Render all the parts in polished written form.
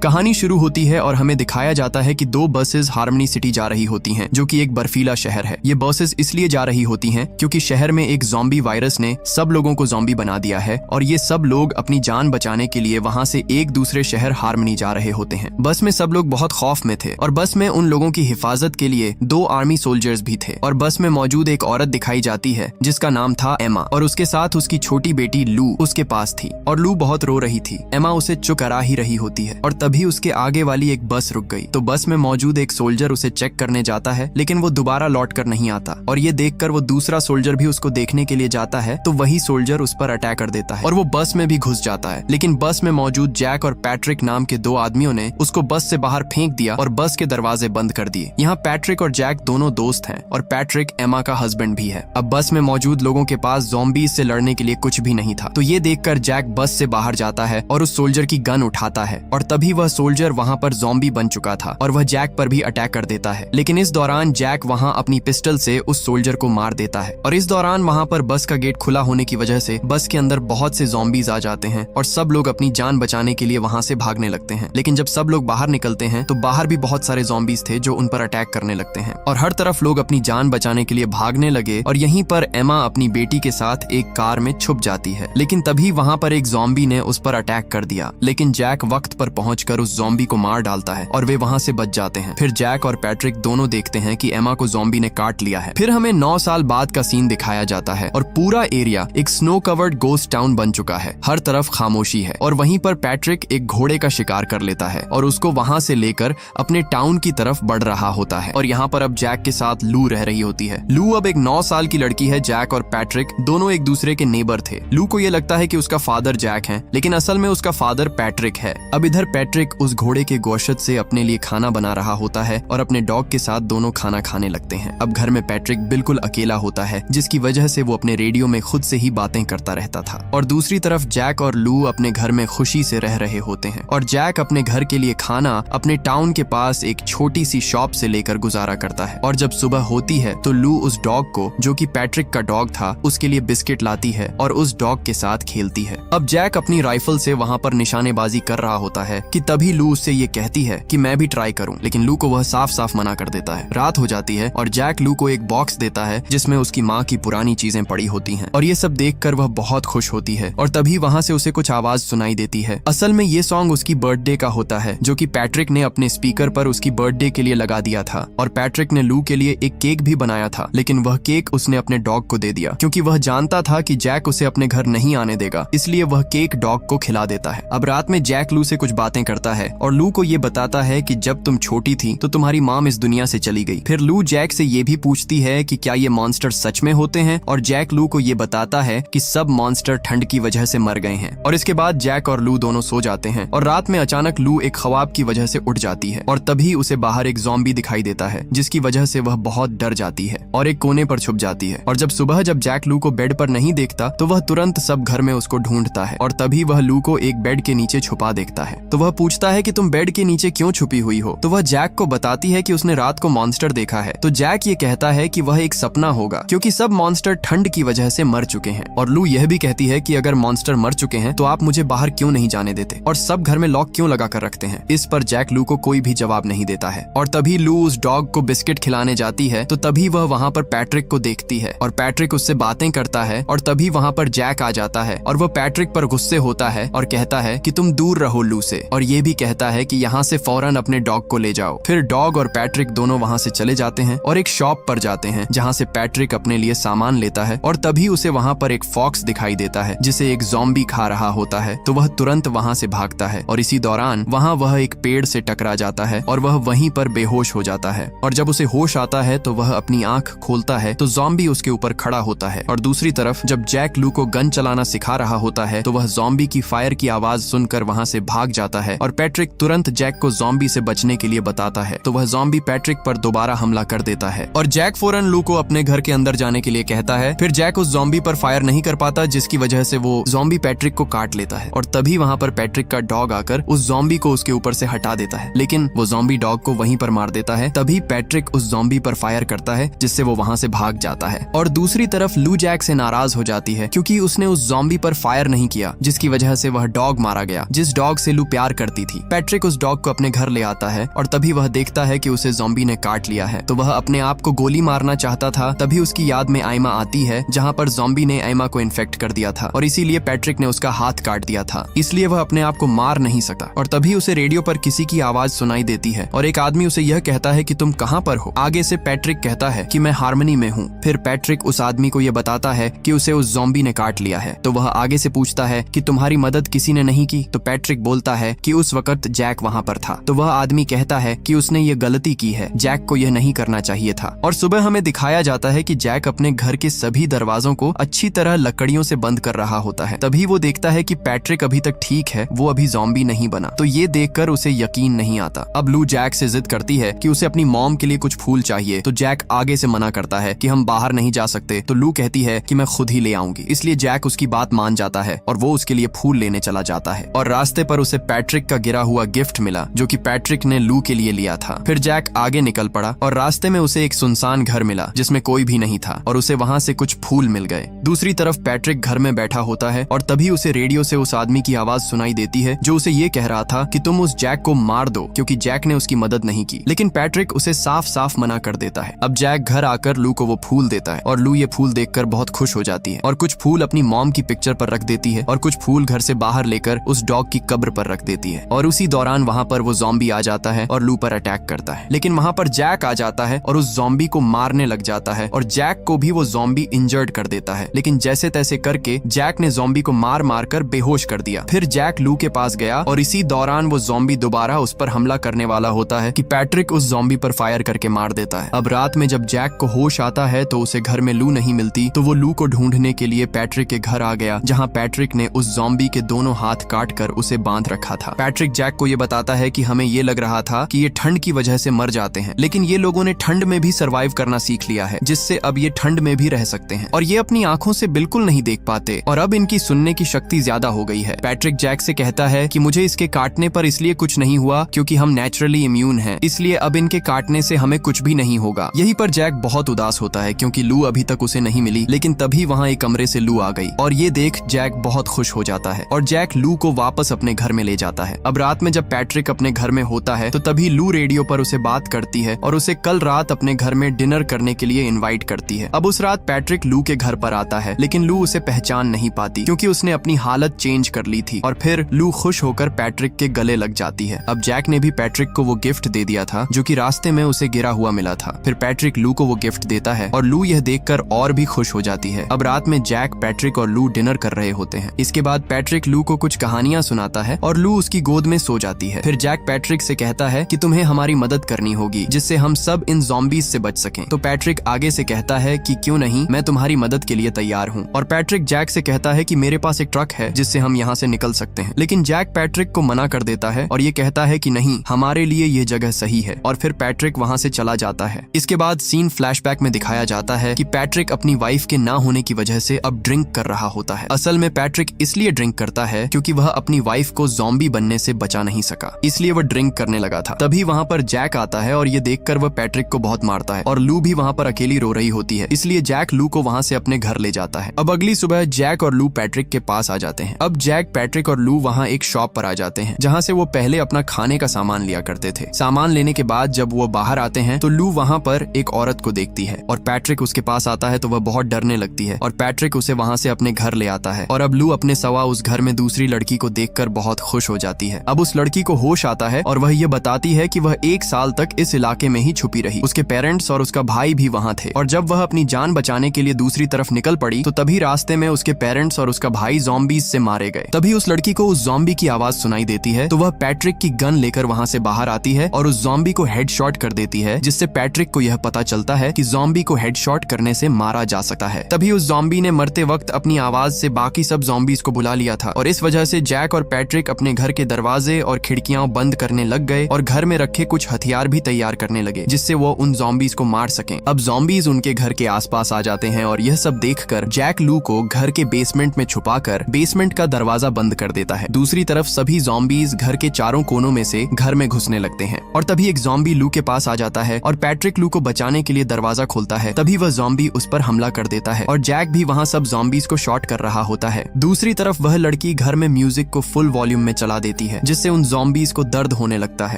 कहानी शुरू होती है और हमें दिखाया जाता है कि दो बसेस हार्मनी सिटी जा रही होती हैं, जो कि एक बर्फीला शहर है। ये बसेस इसलिए जा रही होती हैं क्योंकि शहर में एक ज़ॉम्बी वायरस ने सब लोगों को ज़ॉम्बी बना दिया है और ये सब लोग अपनी जान बचाने के लिए वहाँ से एक दूसरे शहर हार्मनी जा रहे होते हैं। बस में सब लोग बहुत खौफ में थे और बस में उन लोगों की हिफाजत के लिए 2 आर्मी सोल्जर्स भी थे और बस में मौजूद एक औरत दिखाई जाती है जिसका नाम था एमा और उसके साथ उसकी छोटी बेटी लू उसके पास थी और लू बहुत रो रही थी। एमा उसे चुकरा ही रही होती है और तभी उसके आगे वाली एक बस रुक गई तो बस में मौजूद एक सोल्जर उसे चेक करने जाता है, लेकिन वो दोबारा लौट कर नहीं आता और ये देखकर वो दूसरा सोल्जर भी उसको देखने के लिए जाता है तो वही सोल्जर उस पर अटैक कर देता है और वो बस में भी घुस जाता है। लेकिन बस में मौजूद जैक और पैट्रिक नाम के 2 आदमियों ने उसको बस से बाहर फेंक दिया और बस के दरवाजे बंद कर दिए। यहाँ पैट्रिक और जैक दोनों दोस्त हैं और पैट्रिक एमा का हस्बैंड भी है। अब बस में मौजूद लोगों के पास ज़ॉम्बीज़ से लड़ने के लिए कुछ भी नहीं था तो ये देखकर जैक बस से बाहर जाता है और उस सोल्जर की गन उठाता है और तभी वह सोल्जर वहाँ पर ज़ॉम्बी बन चुका था और वह जैक पर भी अटैक कर देता है। लेकिन इस दौरान जैक वहाँ अपनी पिस्टल से उस सोल्जर को मार देता है और इस दौरान वहाँ पर बस का गेट खुला होने की वजह से बस के अंदर बहुत से ज़ॉम्बीज़ आ जाते हैं और सब लोग अपनी जान बचाने के लिए वहाँ से भागने लगते हैं। लेकिन जब सब लोग बाहर निकलते हैं तो बाहर भी बहुत सारे ज़ॉम्बीज़ थे जो उन पर अटैक करने लगते हैं और हर तरफ लोग अपनी जान बचाने के लिए भागने लगे और यहीं पर एमा अपनी बेटी के साथ एक कार में छुप जाती है। लेकिन तभी वहाँ पर एक ज़ॉम्बी ने उस पर अटैक कर दिया, लेकिन जैक वक्त पर पहुंचकर उस ज़ॉम्बी को मार डालता है और वे वहाँ से बच जाते हैं। फिर जैक और पैट्रिक दोनों देखते हैं कि एमा को ज़ॉम्बी ने काट लिया है। फिर हमें 9 साल बाद का सीन दिखाया जाता है और पूरा एरिया एक स्नो कवर्ड गोस्ट टाउन बन चुका है। हर तरफ खामोशी है और वहीं पर पैट्रिक एक घोड़े का शिकार कर लेता है और उसको वहाँ से लेकर अपने टाउन की तरफ बढ़ रहा होता है और यहाँ पर अब जैक के साथ लू रह रही होती है। लू अब एक 9 साल की लड़की है। जैक और पैट्रिक दोनों एक दूसरे के नेबर थे। लू को ये लगता है कि उसका फादर जैक है, लेकिन असल में उसका फादर पैट्रिक है। अब इधर पैट्रिक उस घोड़े के गोश्त से अपने लिए खाना बना रहा होता है और अपने डॉग के साथ दोनों खाना खाने लगते हैं। अब घर में पैट्रिक बिल्कुल अकेला होता है, जिसकी वजह से वो अपने रेडियो में खुद से ही बातें करता रहता था और दूसरी तरफ जैक और लू अपने घर में खुशी से रह रहे होते हैं और जैक अपने घर के लिए खाना अपने टाउन के पास एक छोटी सी शॉप से लेकर गुजारा करता है। और जब सुबह होती है तो लू उस डॉग को, जो कि पैट्रिक का डॉग था, उसके लिए बिस्किट लाती है और उस डॉग के साथ खेलती है। अब जैक अपनी राइफल से वहाँ पर निशानेबाजी कर रहा होता है कि तभी लू उससे ये कहती है कि मैं भी ट्राई करूं, लेकिन लू को वह साफ साफ मना कर देता है। रात हो जाती है और जैक लू को एक बॉक्स देता है जिसमें उसकी माँ की पुरानी चीजें पड़ी होती हैं और ये सब देखकर वह बहुत खुश होती है और तभी वहाँ से उसे कुछ आवाज सुनाई देती है। असल में ये सॉन्ग उसकी बर्थडे का होता है, जो कि पैट्रिक ने अपने स्पीकर पर उसकी बर्थडे के लिए लगा दिया था और पैट्रिक ने लू के लिए एक केक भी बनाया था, लेकिन वह केक उसने अपने डॉग को दे दिया क्योंकि वह जानता था कि जैक उसे अपने घर नहीं आने देगा, इसलिए वह केक डॉग को खिला देता है। अब रात में जैक लू से कुछ बातें करता है और लू को ये बताता है कि जब तुम छोटी थी तो तुम्हारी मॉम इस दुनिया से चली गई। फिर लू जैक से ये भी पूछती है कि क्या ये मॉन्स्टर सच में होते हैं और जैक लू को ये बताता है कि सब मॉन्स्टर ठंड की वजह से मर गए हैं। और इसके बाद जैक और लू दोनों सो जाते हैं और रात में अचानक लू एक ख्वाब की वजह से उठ जाती है और तभी उसे बाहर एक ज़ॉम्बी दिखाई देता है, जिसकी वजह से वह बहुत डर जाती है और एक कोने पर छुप जाती है। और जब सुबह जब जैक लू को बेड पर नहीं देखता तो वह तुरंत सब घर में उसको ढूंढता है और तभी वह लू को एक बेड के नीचे छुपा देखता है। तो वह पूछता है कि तुम बेड के नीचे क्यों छुपी हुई हो? तो वह जैक को बताती है कि उसने रात को मॉन्स्टर देखा है। तो जैक ये कहता है कि वह एक सपना होगा क्योंकि सब मॉन्स्टर ठंड की वजह से मर चुके हैं। और लू यह भी कहती है कि अगर मॉन्स्टर मर चुके हैं तो आप मुझे बाहर क्यों नहीं जाने देते और सब घर में लॉक क्यों लगा कर रखते हैं? इस पर जैक लू को कोई भी जवाब नहीं देता है और तभी लू उस डॉग को बिस्किट खिलाने जाती है तो तभी वह वहाँ पर पैट्रिक को देखती है और पैट्रिक उससे बातें करता है और तभी वहाँ पर जैक आ जाता है और वह पैट्रिक पर गुस्से होता है और कहता है कि तुम दूर रहो लू से और ये भी कहता है कि यहाँ से फौरन अपने डॉग को ले जाओ। फिर डॉग और पैट्रिक दोनों वहाँ से चले जाते हैं और एक शॉप पर जाते हैं जहाँ से पैट्रिक अपने लिए सामान लेता है और तभी उसे वहाँ पर एक फॉक्स दिखाई देता है जिसे एक ज़ॉम्बी खा रहा होता है तो वह तुरंत वहाँ से भागता है और इसी दौरान वहाँ वह एक पेड़ से टकरा जाता है और वह वहीं पर बेहोश हो जाता है। और जब उसे होश आता है तो वह अपनी आंख खोलता है तो ज़ॉम्बी उसके ऊपर खड़ा होता है और दूसरी तरफ जब जैक लू को गन चलाना सिखा रहा होता है तो वह ज़ॉम्बी की फायर की आवाज सुनकर वहाँ से भाग जाता है और पैट्रिक तुरंत जैक को ज़ॉम्बी से बचने के लिए बताता है तो वह ज़ॉम्बी पैट्रिक पर दोबारा हमला कर देता है और जैक फौरन लू को अपने घर के अंदर जाने के लिए कहता है। फिर जैक उस ज़ॉम्बी पर फायर नहीं कर पाता, जिसकी वजह से वो ज़ॉम्बी पैट्रिक को काट लेता है और तभी वहाँ पर पैट्रिक का डॉग आकर उस ज़ॉम्बी को उसके ऊपर से हटा देता है, लेकिन वो ज़ॉम्बी डॉग को वहीं पर मार देता है। तभी पैट्रिक उस ज़ॉम्बी पर फायर करता है जिससे वो वहाँ से भाग जाता है और दूसरी तरफ लू जैक से नाराज हो जाती है क्योंकि उसने उस ज़ॉम्बी पर फायर नहीं किया, जिसकी वजह से वह डॉग मारा गया जिस डॉग से लू प्यार करती करती थी। पैट्रिक उस डॉग को अपने घर ले आता है और तभी वह देखता है कि उसे ज़ॉम्बी ने काट लिया है। तो वह अपने आप को गोली मारना चाहता था। तभी उसकी याद में आइमा आती है, जहाँ पर ज़ॉम्बी ने आइमा को इन्फेक्ट कर दिया था और इसीलिए पैट्रिक ने उसका हाथ काट दिया था, इसलिए वह अपने आप को मार नहीं सकता। और तभी उसे रेडियो पर किसी की आवाज सुनाई देती है और एक आदमी उसे यह कहता है कि तुम कहाँ पर हो। आगे से पैट्रिक कहता है कि मैं हार्मनी में हूँ। फिर पैट्रिक उस आदमी को यह बताता है कि उसे उस ज़ॉम्बी ने काट लिया है। तो वह आगे से पूछता है कि तुम्हारी मदद किसी ने नहीं की। तो पैट्रिक बोलता है कि उस वक्त जैक वहाँ पर था। तो वह आदमी कहता है कि उसने ये गलती की है, जैक को यह नहीं करना चाहिए था। और सुबह हमें दिखाया जाता है कि जैक अपने घर के सभी दरवाजों को अच्छी तरह लकड़ियों से बंद कर रहा होता है। तभी वो देखता है कि पैट्रिक अभी तक ठीक है, वो अभी ज़ॉम्बी नहीं बना। तो ये देखकर उसे यकीन नहीं आता। अब लू जैक से जिद करती है कि उसे अपनी मॉम के लिए कुछ फूल चाहिए। तो जैक आगे से मना करता है कि हम बाहर नहीं जा सकते। तो लू कहती है कि मैं खुद ही ले आऊंगी। इसलिए जैक उसकी बात मान जाता है और वो उसके लिए फूल लेने चला जाता है। और रास्ते पर उसे पैट्रिक का गिरा हुआ गिफ्ट मिला, जो कि पैट्रिक ने लू के लिए लिया था। फिर जैक आगे निकल पड़ा और रास्ते में उसे एक सुनसान घर मिला जिसमें कोई भी नहीं था और उसे वहाँ से कुछ फूल मिल गए। दूसरी तरफ पैट्रिक घर में बैठा होता है और तभी उसे रेडियो से उस आदमी की आवाज सुनाई देती है जो उसे ये कह रहा था कि तुम उस जैक को मार दो, क्योंकि जैक ने उसकी मदद नहीं की। लेकिन पैट्रिक उसे साफ साफ मना कर देता है। अब जैक घर आकर लू को वो फूल देता है और लू ये फूल देखकर बहुत खुश हो जाती है और कुछ फूल अपनी मॉम की पिक्चर पर रख देती है और कुछ फूल घर से बाहर लेकर उस डॉग की कब्र पर रख देती है। और उसी दौरान वहाँ पर वो ज़ॉम्बी आ जाता है और लू पर अटैक करता है। लेकिन वहाँ पर जैक आ जाता है और उस ज़ॉम्बी को मारने लग जाता है और जैक को भी वो ज़ॉम्बी इंजर्ड कर देता है। लेकिन जैसे तैसे करके जैक ने ज़ॉम्बी को मार मार कर बेहोश कर दिया। फिर जैक लू के पास गया और इसी दौरान वो ज़ॉम्बी दोबारा उस पर हमला करने वाला होता है कि पैट्रिक उस ज़ॉम्बी पर फायर करके मार देता है। अब रात में जब जैक को होश आता है तो उसे घर में लू नहीं मिलती। तो वो लू को ढूंढने के लिए पैट्रिक के घर आ गया, जहाँ पैट्रिक ने उस ज़ॉम्बी के दोनों हाथ काट कर उसे बांध रखा था। पैट्रिक जैक को ये बताता है कि हमें ये लग रहा था कि ये ठंड की वजह से मर जाते हैं, लेकिन ये लोगों ने ठंड में भी सर्वाइव करना सीख लिया है, जिससे अब ये ठंड में भी रह सकते हैं और ये अपनी आंखों से बिल्कुल नहीं देख पाते और अब इनकी सुनने की शक्ति ज्यादा हो गई है। पैट्रिक जैक से कहता है कि मुझे इसके काटने पर इसलिए कुछ नहीं हुआ क्योंकि हम नेचुरली इम्यून हैं, इसलिए अब इनके काटने से हमें कुछ भी नहीं होगा। यहीं पर जैक बहुत उदास होता है क्योंकि लू अभी तक उसे नहीं मिली। लेकिन तभी वहाँ एक कमरे से लू आ गई और ये देख जैक बहुत खुश हो जाता है और जैक लू को वापस अपने घर में ले जाता है। अब रात में जब पैट्रिक अपने घर में होता है तो तभी लू रेडियो पर उसे बात करती है और उसे कल रात अपने घर में डिनर करने के लिए इनवाइट करती है। अब उस रात पैट्रिक लू के घर पर आता है, लेकिन लू उसे पहचान नहीं पाती क्योंकि उसने अपनी हालत चेंज कर ली थी। और फिर लू खुश होकर पैट्रिक के गले लग जाती है। अब जैक ने भी पैट्रिक को वो गिफ्ट दे दिया था जो कि रास्ते में उसे गिरा हुआ मिला था। फिर पैट्रिक लू को वो गिफ्ट देता है और लू यह देखकर और भी खुश हो जाती है। अब रात में जैक, पैट्रिक और लू डिनर कर रहे होते हैं। इसके बाद पैट्रिक लू को कुछ कहानियां सुनाता है और लू उसकी गोद में सो जाती है। फिर जैक पैट्रिक से कहता है कि तुम्हें हमारी मदद करनी होगी जिससे हम सब इन ज़ॉम्बीज़ से बच सकें। तो पैट्रिक आगे से कहता है कि क्यों नहीं, मैं तुम्हारी मदद के लिए तैयार हूँ। और पैट्रिक जैक से कहता है कि मेरे पास एक ट्रक है जिससे हम यहाँ से निकल सकते हैं। लेकिन जैक पैट्रिक को मना कर देता है और ये कहता है कि नहीं, हमारे लिए ये जगह सही है। और फिर पैट्रिक वहाँ से चला जाता है। इसके बाद सीन फ्लैशबैक में दिखाया जाता है कि पैट्रिक अपनी वाइफ के ना होने की वजह से अब ड्रिंक कर रहा होता है। असल में पैट्रिक इसलिए ड्रिंक करता है क्योंकि वह अपनी वाइफ को ज़ॉम्बी बनने से बचा नहीं सका, इसलिए वह ड्रिंक करने लगा था। तभी वहाँ पर जैक आता है और ये देखकर वह पैट्रिक को बहुत मारता है और लू भी वहाँ पर अकेली रो रही होती है, इसलिए जैक लू को वहाँ से अपने घर ले जाता है। अब अगली सुबह जैक और लू पैट्रिक के पास आ जाते हैं। अब जैक, पैट्रिक और लू वहाँ एक शॉप पर आ जाते हैं जहाँ से वो पहले अपना खाने का सामान लिया करते थे। सामान लेने के बाद जब वो बाहर आते हैं तो लू वहाँ पर एक औरत को देखती है और पैट्रिक उसके पास आता है तो वह बहुत डरने लगती है और पैट्रिक उसे वहाँ से अपने घर ले आता है। और अब लू अपने सवा उस घर में दूसरी लड़की को देखकर बहुत खुश हो जाती है। अब उस लड़की को होश आता है और वह ये बताती है कि वह 1 साल तक इस इलाके में ही छुपी रही। उसके पेरेंट्स और उसका भाई भी वहाँ थे और जब वह अपनी जान बचाने के लिए दूसरी तरफ निकल पड़ी तो तभी रास्ते में उसके पेरेंट्स और उसका भाई ज़ॉम्बीज़ से मारे गए। तभी उस लड़की को उस ज़ॉम्बी की आवाज सुनाई देती है तो वह पैट्रिक की गन लेकर वहाँ से बाहर आती है और उस ज़ॉम्बी को हेडशॉट कर देती है, जिससे पैट्रिक को यह पता चलता है कि ज़ॉम्बी को हेडशॉट करने से मारा जा सकता है। तभी उस ज़ॉम्बी ने मरते वक्त अपनी आवाज से बाकी सब ज़ॉम्बीज़ को बुला लिया था और इस वजह से जैक और पैट्रिक अपने घर के दरवाजे और खिड़कियां बंद करने लग गए और घर में रखे कुछ हथियार भी तैयार करने लगे जिससे वो उन ज़ॉम्बीज़ को मार सकें। अब ज़ॉम्बीज़ उनके घर के आसपास आ जाते हैं और यह सब देखकर जैक लू को घर के बेसमेंट में छुपाकर बेसमेंट का दरवाजा बंद कर देता है। दूसरी तरफ सभी ज़ॉम्बीज़ घर के चारों कोनों में से घर में घुसने लगते हैं और तभी एक ज़ॉम्बी लू के पास आ जाता है और पैट्रिक लू को बचाने के लिए दरवाजा खोलता है। तभी वह ज़ॉम्बी उस पर हमला कर देता है और जैक भी वहाँ सब ज़ॉम्बीज़ को शॉट कर रहा होता है। दूसरी तरफ वह लड़की घर में म्यूजिक को फुल वॉल्यूम में चला देती देती है, जिससे उन ज़ॉम्बीज को दर्द होने लगता है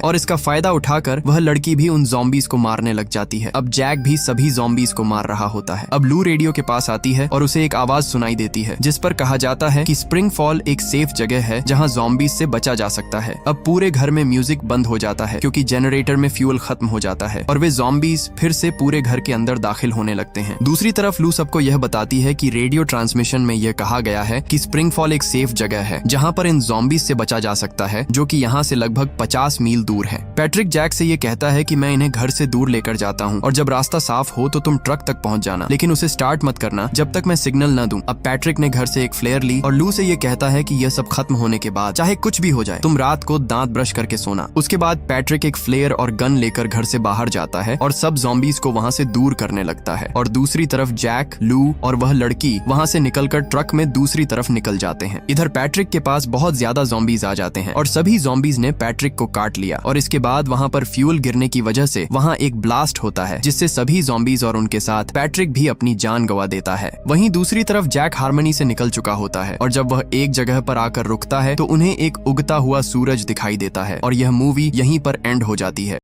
और इसका फायदा उठाकर वह लड़की भी उन ज़ॉम्बीज को मारने लग जाती है। अब जैक भी सभी ज़ॉम्बीज को मार रहा होता है। अब लू रेडियो के पास आती है और उसे एक आवाज सुनाई देती है जिस पर कहा जाता है कि स्प्रिंग फॉल एक सेफ जगह है जहां ज़ॉम्बीज से बचा जा सकता है। अब पूरे घर में म्यूजिक बंद हो जाता है क्योंकि जनरेटर में फ्यूल खत्म हो जाता है और वे ज़ॉम्बीज फिर से पूरे घर के अंदर दाखिल होने लगते हैं। दूसरी तरफ लू सबको यह बताती है कि रेडियो ट्रांसमिशन में यह कहा गया है कि स्प्रिंग फॉल एक सेफ जगह है जहां पर इन ज़ॉम्बीज से बचा जा सकता है, जो कि यहाँ से लगभग 50 मील दूर है। पैट्रिक जैक से ये कहता है कि मैं इन्हें घर से दूर लेकर जाता हूँ और जब रास्ता साफ हो तो तुम ट्रक तक पहुँच जाना, लेकिन उसे स्टार्ट मत करना जब तक मैं सिग्नल न दूं। अब पैट्रिक ने घर से एक फ्लेयर ली और लू से ये कहता है कि यह सब खत्म होने के बाद चाहे कुछ भी हो जाए तुम रात को दांत ब्रश करके सोना। उसके बाद पैट्रिक एक फ्लेयर और गन लेकर घर से बाहर जाता है और सब ज़ॉम्बीज को वहाँ से दूर करने लगता है और दूसरी तरफ जैक, लू और वह लड़की वहाँ से निकलकर ट्रक में दूसरी तरफ निकल जाते हैं। इधर पैट्रिक के पास बहुत ज्यादा ज़ॉम्बीज आ जाते हैं और सभी ज़ॉम्बीज ने पैट्रिक को काट लिया और इसके बाद वहाँ पर फ्यूल गिरने की वजह से वहाँ एक ब्लास्ट होता है जिससे सभी ज़ॉम्बीज और उनके साथ पैट्रिक भी अपनी जान गंवा देता है। वहीं दूसरी तरफ जैक हार्मनी से निकल चुका होता है और जब वह एक जगह पर आकर रुकता है तो उन्हें एक उगता हुआ सूरज दिखाई देता है और यह मूवी यहीं पर एंड हो जाती है।